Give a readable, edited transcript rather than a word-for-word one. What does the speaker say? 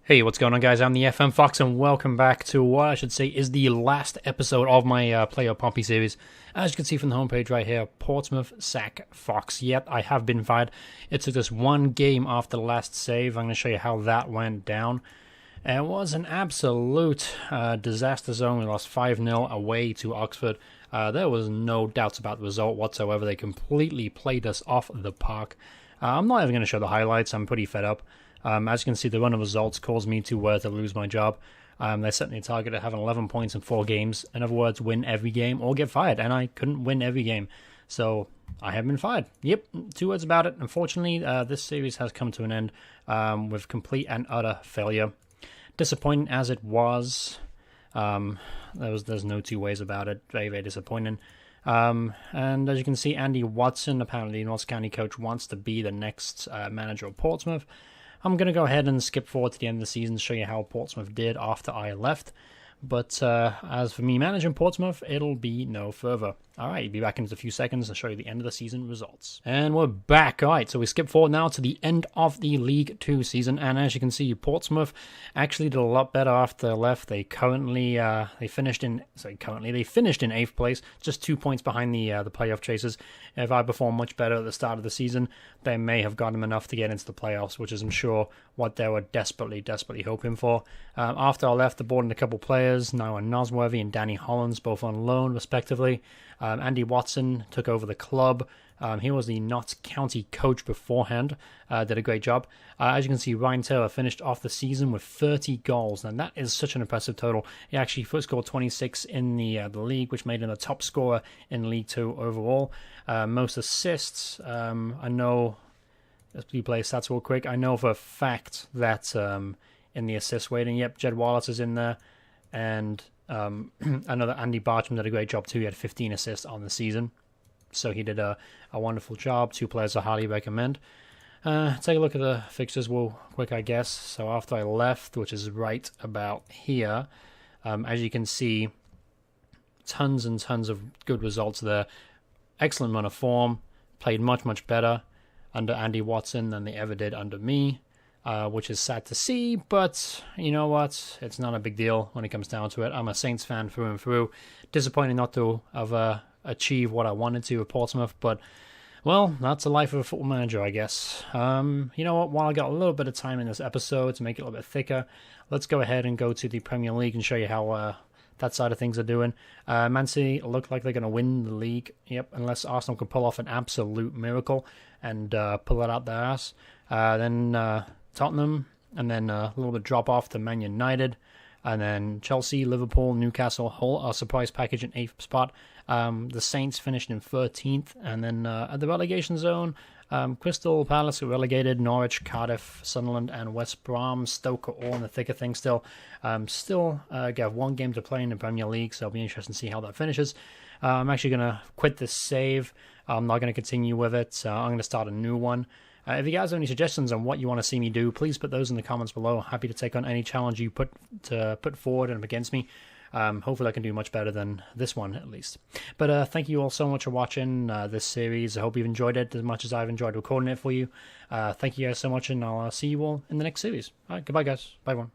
Hey, what's going on, guys? I'm the FM Fox, and welcome back to what I should say is the last episode of my Player Pompey series. As you can see from the homepage right here, Portsmouth sack Fox. Yet, I have been fired. It took us one game after the last save. I'm going to show you how that went down. It was an absolute disaster zone. We lost 5-0 away to Oxford. There was no doubts about the result whatsoever. They completely played us off the park. I'm not even going to show the highlights. I'm pretty fed up. As you can see, the run of results caused me to lose my job. They set me a target of having 11 points in 4 games. In other words, win every game or get fired. And I couldn't win every game. So I have been fired. Yep, 2 words about it. Unfortunately, this series has come to an end with complete and utter failure. Disappointing as it was. There's no two ways about it. Very, very disappointing. And as you can see, Andy Watson, apparently the Notts County coach, wants to be the next manager of Portsmouth. I'm going to go ahead and skip forward to the end of the season to show you how Portsmouth did after I left. But as for me managing Portsmouth, it'll be no further. Alright, be back in just a few seconds to show you the end of the season results. And we're back. Alright, so we skip forward now to the end of the League 2 season. And as you can see, Portsmouth actually did a lot better after they left. They they finished in 8th place, just 2 points behind the playoff chasers. If I performed much better at the start of the season, they may have gotten them enough to get into the playoffs, which is, I'm sure, what they were desperately hoping for. After I left, they brought in a couple players, Noah Nosworthy and Danny Hollins, both on loan, respectively. Andy Watson took over the club. He was the Notts County coach beforehand. Did a great job. As you can see, Ryan Taylor finished off the season with 30 goals. And that is such an impressive total. He actually first scored 26 in the league, which made him the top scorer in League 2 overall. Most assists, I know, let's play stats real quick. I know for a fact that in the assist rating, yep, Jed Wallace is in there. And I know that Andy Bartram did a great job too. He had 15 assists on the season. So he did a wonderful job. 2 players I highly recommend. Take a look at the fixtures real quick, I guess. So after I left, which is right about here, as you can see, tons and tons of good results there. Excellent run of form. Played much, much better under Andy Watson than they ever did under me. Which is sad to see, but you know what? It's not a big deal when it comes down to it. I'm a Saints fan through and through. Disappointing not to have achieved what I wanted to with Portsmouth, but, well, that's the life of a football manager, I guess. You know what? While I got a little bit of time in this episode to make it a little bit thicker, let's go ahead and go to the Premier League and show you how that side of things are doing. Man City look like they're going to win the league, yep, unless Arsenal can pull off an absolute miracle and pull it out their ass. Then Tottenham, and then a little bit drop off to Man United, and then Chelsea, Liverpool, Newcastle, whole surprise package in 8th spot. The Saints finished in 13th, and then at the relegation zone, Crystal Palace were relegated, Norwich, Cardiff, Sunderland, and West Brom. Stoke are all in the thick of things still. Got 1 game to play in the Premier League, so it'll be interesting to see how that finishes. I'm actually going to quit this save. I'm not going to continue with it. I'm going to start a new one. If you guys have any suggestions on what you want to see me do, please put those in the comments below. Happy to take on any challenge you put forward and against me. Hopefully I can do much better than this one, at least. But thank you all so much for watching this series. I hope you've enjoyed it as much as I've enjoyed recording it for you. Thank you guys so much, and I'll see you all in the next series. All right, goodbye, guys. Bye, everyone.